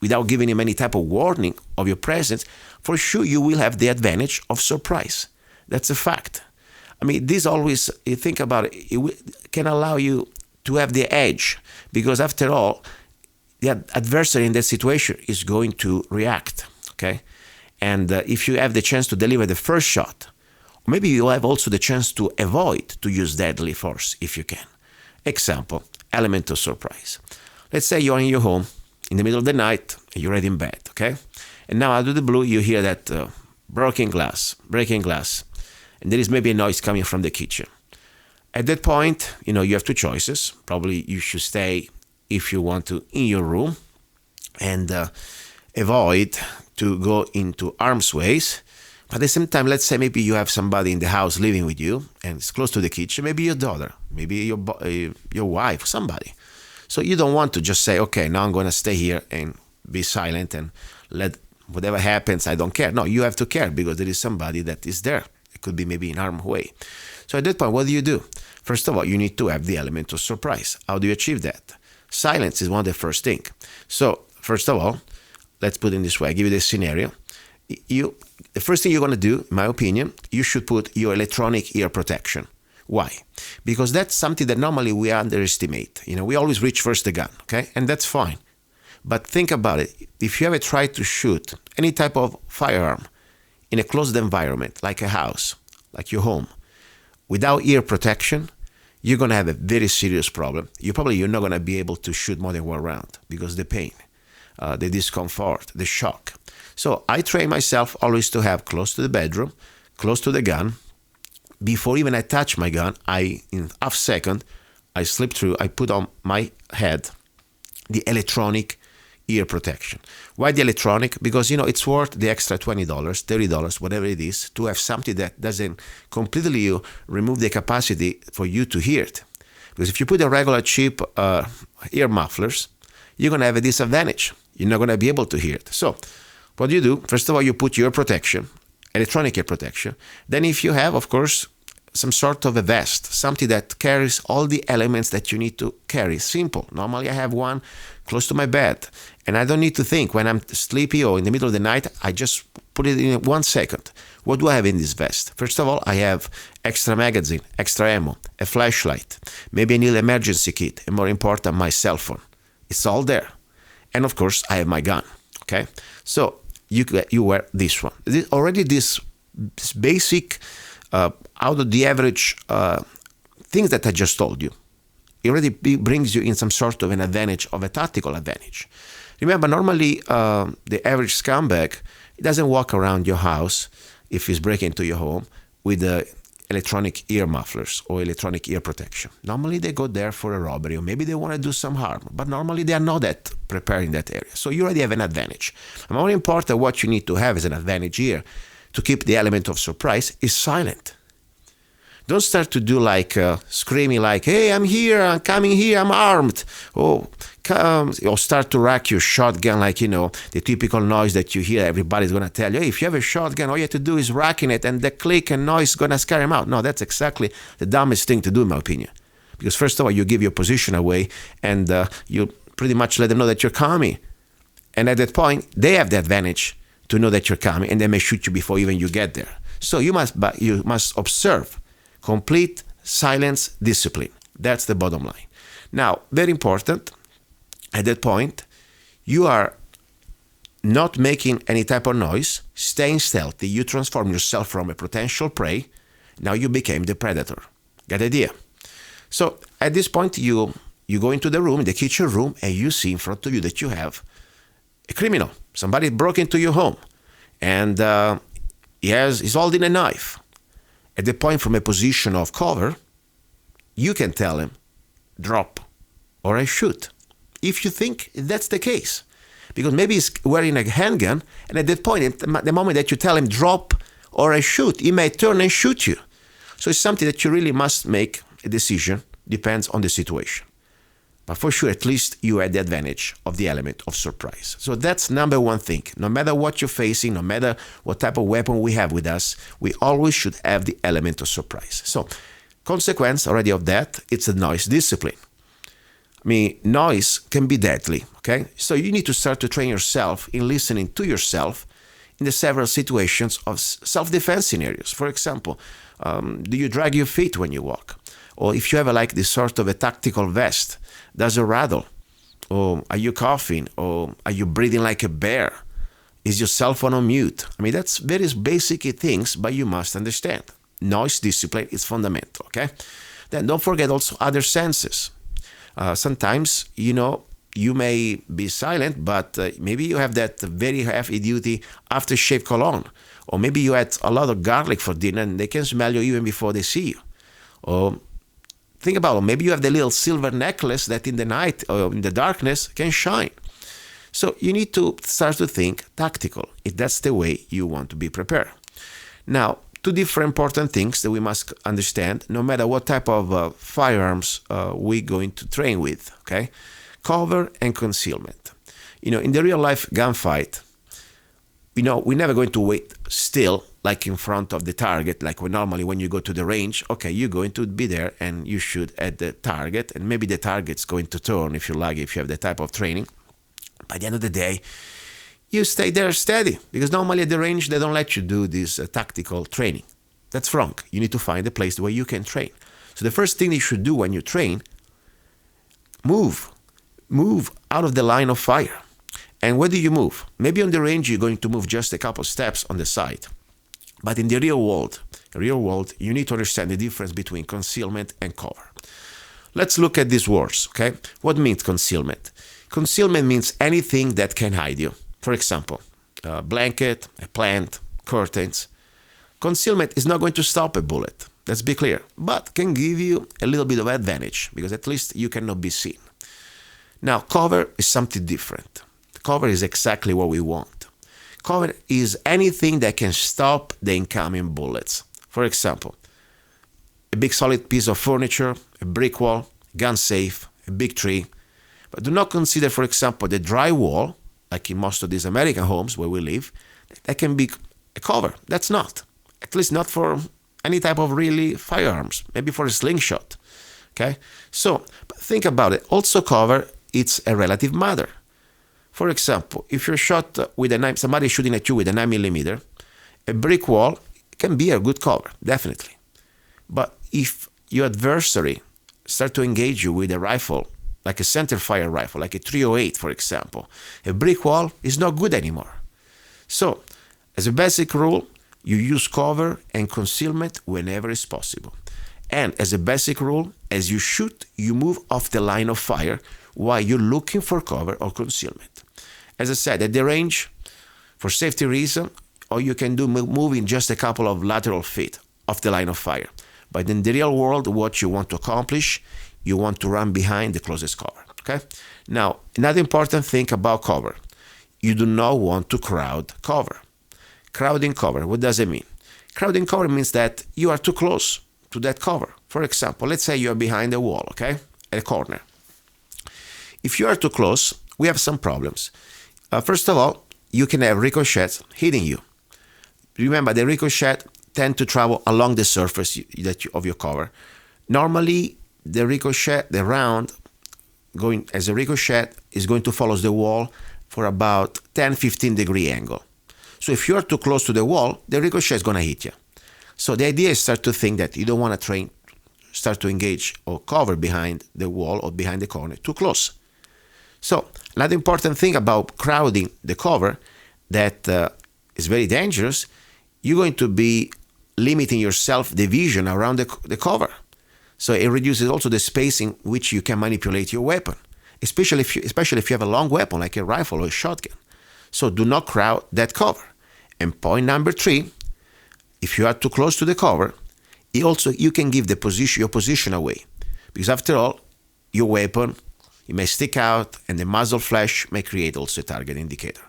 without giving him any type of warning of your presence, for sure you will have the advantage of surprise. That's a fact. I mean, this always, you think about it, it can allow you to have the edge, because after all, the adversary in that situation is going to react, okay? And if you have the chance to deliver the first shot, maybe you have also the chance to avoid to use deadly force if you can. Example, element of surprise. Let's say you're in your home, in the middle of the night, you're already in bed, okay? And now out of the blue, you hear that breaking glass, and there is maybe a noise coming from the kitchen. At that point, you have 2 choices. Probably you should stay, if you want to, in your room and avoid to go into harm's ways. But at the same time, let's say maybe you have somebody in the house living with you and it's close to the kitchen, maybe your daughter, maybe your wife, somebody. So you don't want to just say, okay, now I'm going to stay here and be silent and let whatever happens, I don't care. No, you have to care because there is somebody that is there. It could be maybe in harm's way. So at that point, what do? First of all, you need to have the element of surprise. How do you achieve that? Silence is one of the first things. So first of all, let's put it in this way. I give you this scenario. The first thing you're going to do, in my opinion, you should put your electronic ear protection. Why? Because that's something that normally we underestimate. We always reach first the gun, okay? And that's fine. But think about it. If you ever try to shoot any type of firearm in a closed environment, like a house, like your home, without ear protection, you're going to have a very serious problem. You're not going to be able to shoot more than 1 round because the pain, the discomfort, the shock. So I train myself always to have close to the bedroom, close to the gun. Before even I touch my gun, in half second, I slip through, I put on my head the electronic ear protection. Why the electronic? Because, it's worth the extra $20, $30, whatever it is, to have something that doesn't completely remove the capacity for you to hear it. Because if you put a regular cheap ear mufflers, you're going to have a disadvantage. You're not going to be able to hear it. So what do you do? First of all, you put ear protection, electronic ear protection. Then if you have, of course, some sort of a vest, something that carries all the elements that you need to carry. Simple. Normally I have one close to my bed, and I don't need to think when I'm sleepy or in the middle of the night. I just put it in 1 second. What do I have in this vest? First of all, I have extra magazine, extra ammo, a flashlight, maybe a little emergency kit, and more important, my cell phone. It's all there. And of course, I have my gun. Okay? So you wear this one. This basic out of the average things that I just told you, it already brings you in some sort of an advantage, of a tactical advantage. Remember, normally the average scumbag doesn't walk around your house if he's breaking into your home with electronic ear mufflers or electronic ear protection. Normally they go there for a robbery, or maybe they want to do some harm, but normally they are not that prepared in that area. So you already have an advantage. And more important, what you need to have as an advantage here to keep the element of surprise is silent. Don't start to do like screaming like, hey, I'm here, I'm coming here, I'm armed. Or start to rack your shotgun like, the typical noise that you hear. Everybody's going to tell you, hey, if you have a shotgun, all you have to do is racking it, and the click and noise is going to scare him out. No, that's exactly the dumbest thing to do, in my opinion. Because first of all, you give your position away, and you pretty much let them know that you're coming. And at that point, they have the advantage to know that you're coming, and they may shoot you before even you get there. So you must observe complete silence, discipline. That's the bottom line. Now, very important, at that point, you are not making any type of noise, staying stealthy. You transform yourself from a potential prey. Now you became the predator. Get the idea? So at this point, you go into the room, the kitchen room, and you see in front of you that you have a criminal. Somebody broke into your home, and he's holding a knife. At the point, from a position of cover, you can tell him, drop, or I shoot. If you think that's the case. Because maybe he's wearing a handgun, and at that point, the moment that you tell him, drop, or I shoot, he may turn and shoot you. So it's something that you really must make a decision, depends on the situation. But for sure, at least you had the advantage of the element of surprise. So that's number one thing. No matter what you're facing, no matter what type of weapon we have with us, we always should have the element of surprise. So consequence already of that, it's a noise discipline. I mean, noise can be deadly, okay? So you need to start to train yourself in listening to yourself in the several situations of self-defense scenarios. For example, do you drag your feet when you walk? Or if you have like this sort of a tactical vest, does it rattle? Or are you coughing? Or are you breathing like a bear? Is your cell phone on mute? I mean, that's very basic things, but you must understand. Noise discipline is fundamental, okay? Then don't forget also other senses. Sometimes, you may be silent, but maybe you have that very heavy-duty aftershave cologne. Or maybe you had a lot of garlic for dinner, and they can smell you even before they see you. Or think about it. Maybe you have the little silver necklace that in the night or in the darkness can shine. So you need to start to think tactical, if that's the way you want to be prepared. Now, two different important things that we must understand, no matter what type of firearms we're going to train with, okay? Cover and concealment. In the real life gunfight, we're never going to wait still like in front of the target, like normally when you go to the range, okay, you're going to be there and you shoot at the target, and maybe the target's going to turn if you have the type of training. By the end of the day, you stay there steady, because normally at the range, they don't let you do this tactical training. That's wrong. You need to find a place where you can train. So the first thing you should do when you train, move out of the line of fire. And where do you move? Maybe on the range, you're going to move just a couple steps on the side. But in the real world, you need to understand the difference between concealment and cover. Let's look at these words, okay? What means concealment? Concealment means anything that can hide you. For example, a blanket, a plant, curtains. Concealment is not going to stop a bullet, let's be clear, but can give you a little bit of advantage, because at least you cannot be seen. Now, cover is something different. Cover is exactly what we want. Cover is anything that can stop the incoming bullets. For example, a big solid piece of furniture, a brick wall, gun safe, a big tree. But do not consider, for example, the drywall, like in most of these American homes where we live, that can be a cover. That's not. At least not for any type of really firearms, maybe for a slingshot. Okay? So, but think about it. Also cover, it's a relative matter. For example, if you're shot with a 9, somebody shooting at you with a 9mm, a brick wall can be a good cover, definitely. But if your adversary starts to engage you with a rifle, like a center fire rifle, like a 308, for example, a brick wall is not good anymore. So, as a basic rule, you use cover and concealment whenever it's possible. And as a basic rule, as you shoot, you move off the line of fire while you're looking for cover or concealment. As I said, at the range, for safety reason, all you can do moving just a couple of lateral feet off the line of fire. But in the real world, what you want to accomplish, you want to run behind the closest cover. Okay? Now, another important thing about cover, you do not want to crowd cover. Crowding cover, what does it mean? Crowding cover means that you are too close to that cover. For example, let's say you're behind a wall, okay? At a corner. If you are too close, we have some problems. First of all, you can have ricochets hitting you. Remember, the ricochet tend to travel along the surface of your cover. Normally, the ricochet, the round, going as a ricochet, is going to follow the wall for about 10-15 degree angle. So if you're too close to the wall, the ricochet is going to hit you. So the idea is start to think that you don't want to start to engage or cover behind the wall or behind the corner too close. So another important thing about crowding the cover that is very dangerous, you're going to be limiting yourself the vision around the cover. So it reduces also the space in which you can manipulate your weapon, especially if you have a long weapon like a rifle or a shotgun. So do not crowd that cover. And point number 3, if you are too close to the cover, you can give your position away. Because after all, your weapon, it may stick out and the muzzle flash may create also a target indicator.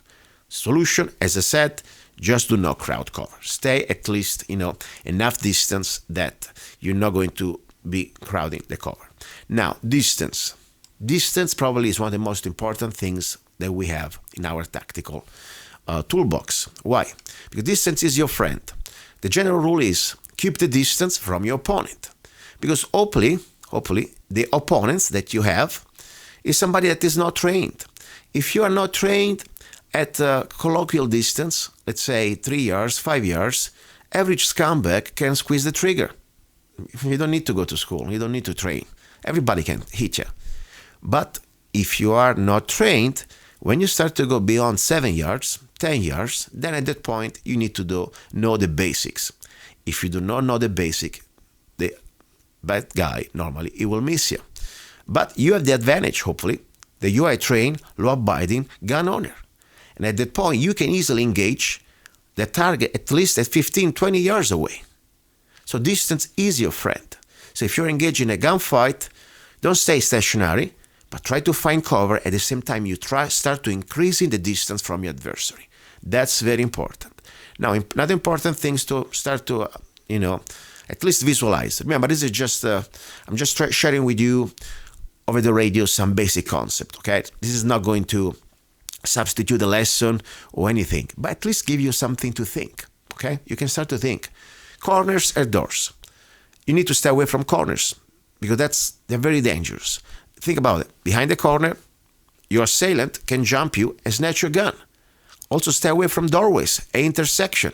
Solution, as I said, just do not crowd cover. Stay at least, enough distance that you're not going to be crowding the cover. Now, distance. Distance probably is one of the most important things that we have in our tactical toolbox. Why? Because distance is your friend. The general rule is keep the distance from your opponent. Because hopefully, the opponents that you have is somebody that is not trained. If you are not trained at colloquial distance, let's say 3 yards, 5 yards, average scumbag can squeeze the trigger. You don't need to go to school. You don't need to train. Everybody can hit you. But if you are not trained, when you start to go beyond 7 yards, 10 yards, then at that point you need to know the basics. If you do not know the basic, the bad guy, normally, he will miss you. But you have the advantage, hopefully, that you are a trained, law-abiding gun owner. And at that point, you can easily engage the target at least at 15, 20 yards away. So distance is your friend. So if you're engaged in a gunfight, don't stay stationary, but try to find cover. At the same time, you start to increasing the distance from your adversary. That's very important. Now, another important thing is to start to, at least visualize. Remember, this is just, I'm just sharing with you over the radio some basic concept, okay? This is not going to substitute a lesson or anything, but at least give you something to think, okay? You can start to think. Corners are doors. You need to stay away from corners because they're very dangerous. Think about it. Behind the corner, your assailant can jump you and snatch your gun. Also stay away from doorways, an intersection,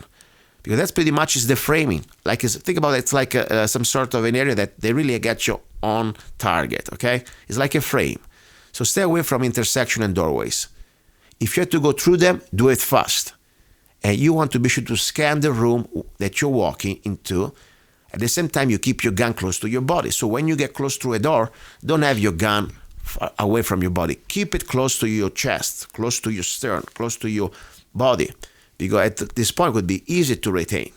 because that's pretty much is the framing. Think about it, it's like some sort of an area that they really get you on target, okay? It's like a frame. So stay away from intersection and doorways. If you have to go through them, do it fast. And you want to be sure to scan the room that you're walking into. At the same time, you keep your gun close to your body. So when you get close to a door, don't have your gun far away from your body. Keep it close to your chest, close to your stern, close to your body. Because at this point, it would be easy to retain.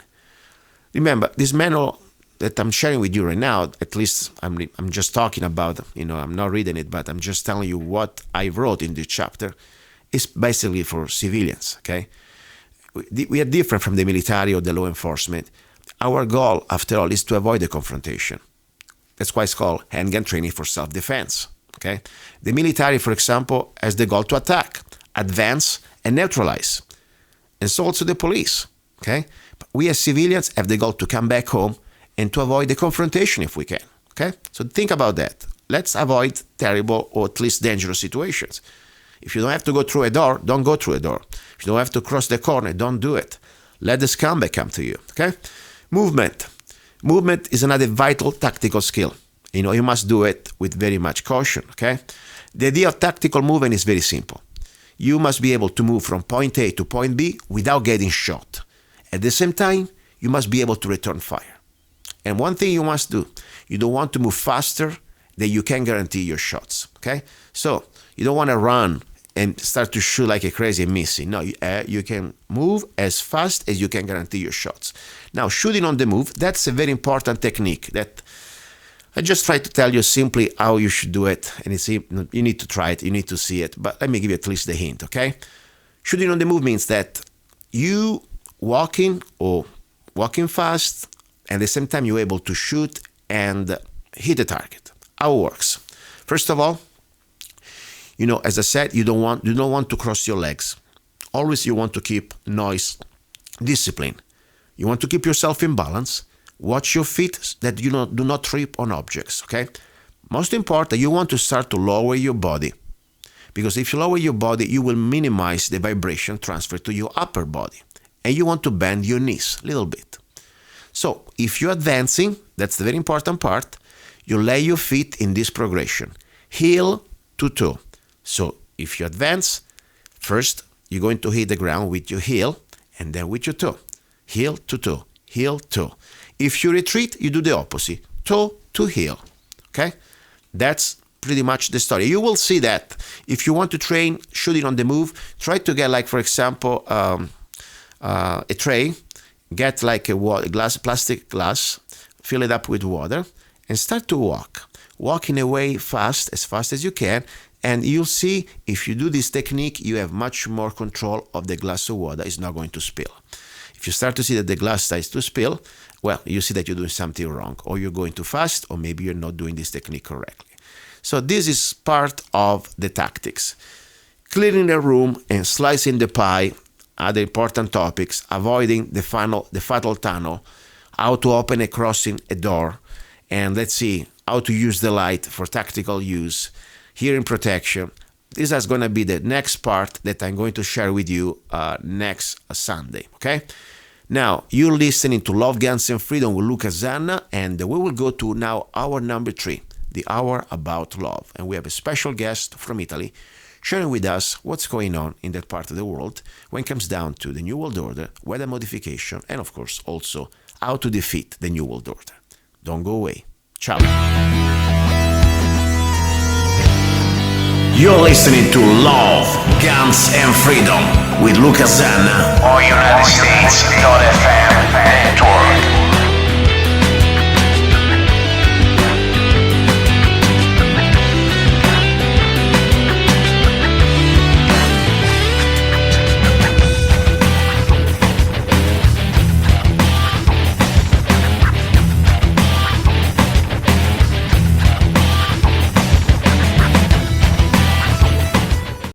Remember, this manual that I'm sharing with you right now, at least I'm just talking about, I'm not reading it, but I'm just telling you what I wrote in this chapter, is basically for civilians, okay? We are different from the military or the law enforcement. Our goal, after all, is to avoid the confrontation. That's why it's called handgun training for self-defense. Okay? The military, for example, has the goal to attack, advance, and neutralize. And so also the police. Okay? But we as civilians have the goal to come back home and to avoid the confrontation if we can. Okay? So think about that. Let's avoid terrible or at least dangerous situations. If you don't have to go through a door, don't go through a door. If you don't have to cross the corner, don't do it. Let the scumbag come to you. Okay? Movement. Movement is another vital tactical skill. You must do it with very much caution. Okay? The idea of tactical movement is very simple. You must be able to move from point A to point B without getting shot. At the same time, you must be able to return fire. And one thing you must do, you don't want to move faster than you can guarantee your shots. Okay? So you don't want to run and start to shoot like a crazy and missing. No, you can move as fast as you can guarantee your shots. Now, shooting on the move, that's a very important technique that I just try to tell you simply how you should do it. And you need to try it, you need to see it. But let me give you at least the hint, okay? Shooting on the move means that you walking fast, and at the same time you're able to shoot and hit the target. How it works? First of all, as I said, you don't want to cross your legs. Always you want to keep noise discipline. You want to keep yourself in balance. Watch your feet that you do not trip on objects, okay? Most important, you want to start to lower your body. Because if you lower your body, you will minimize the vibration transfer to your upper body. And you want to bend your knees a little bit. So if you're advancing, that's the very important part, you lay your feet in this progression. Heel to toe. So if you advance, first you're going to hit the ground with your heel and then with your toe. Heel to toe, heel, toe. If you retreat, you do the opposite, toe to heel. Okay? That's pretty much the story. You will see that if you want to train shooting on the move, try to get, like, for example, a tray, get like a plastic glass, fill it up with water, and start to walk. Walk in a way as fast as you can, and you'll see if you do this technique, you have much more control of the glass of water. It's not going to spill. If you start to see that the glass starts to spill, well, you see that you're doing something wrong, or you're going too fast, or maybe you're not doing this technique correctly. So this is part of the tactics. Clearing the room and slicing the pie, other important topics, avoiding the fatal tunnel, how to open and crossing a door, and let's see how to use the light for tactical use, hearing protection. This is going to be the next part that I'm going to share with you next Sunday, okay? Now, you're listening to Love, Guns, and Freedom with Luca Zanna, and we will go to now hour number 3, the hour about love. And we have a special guest from Italy sharing with us what's going on in that part of the world when it comes down to the New World Order, weather modification, and of course also how to defeat the New World Order. Don't go away. Ciao. You're listening to Love, Guns, and Freedom with Luca Zanna on United States.fm Network.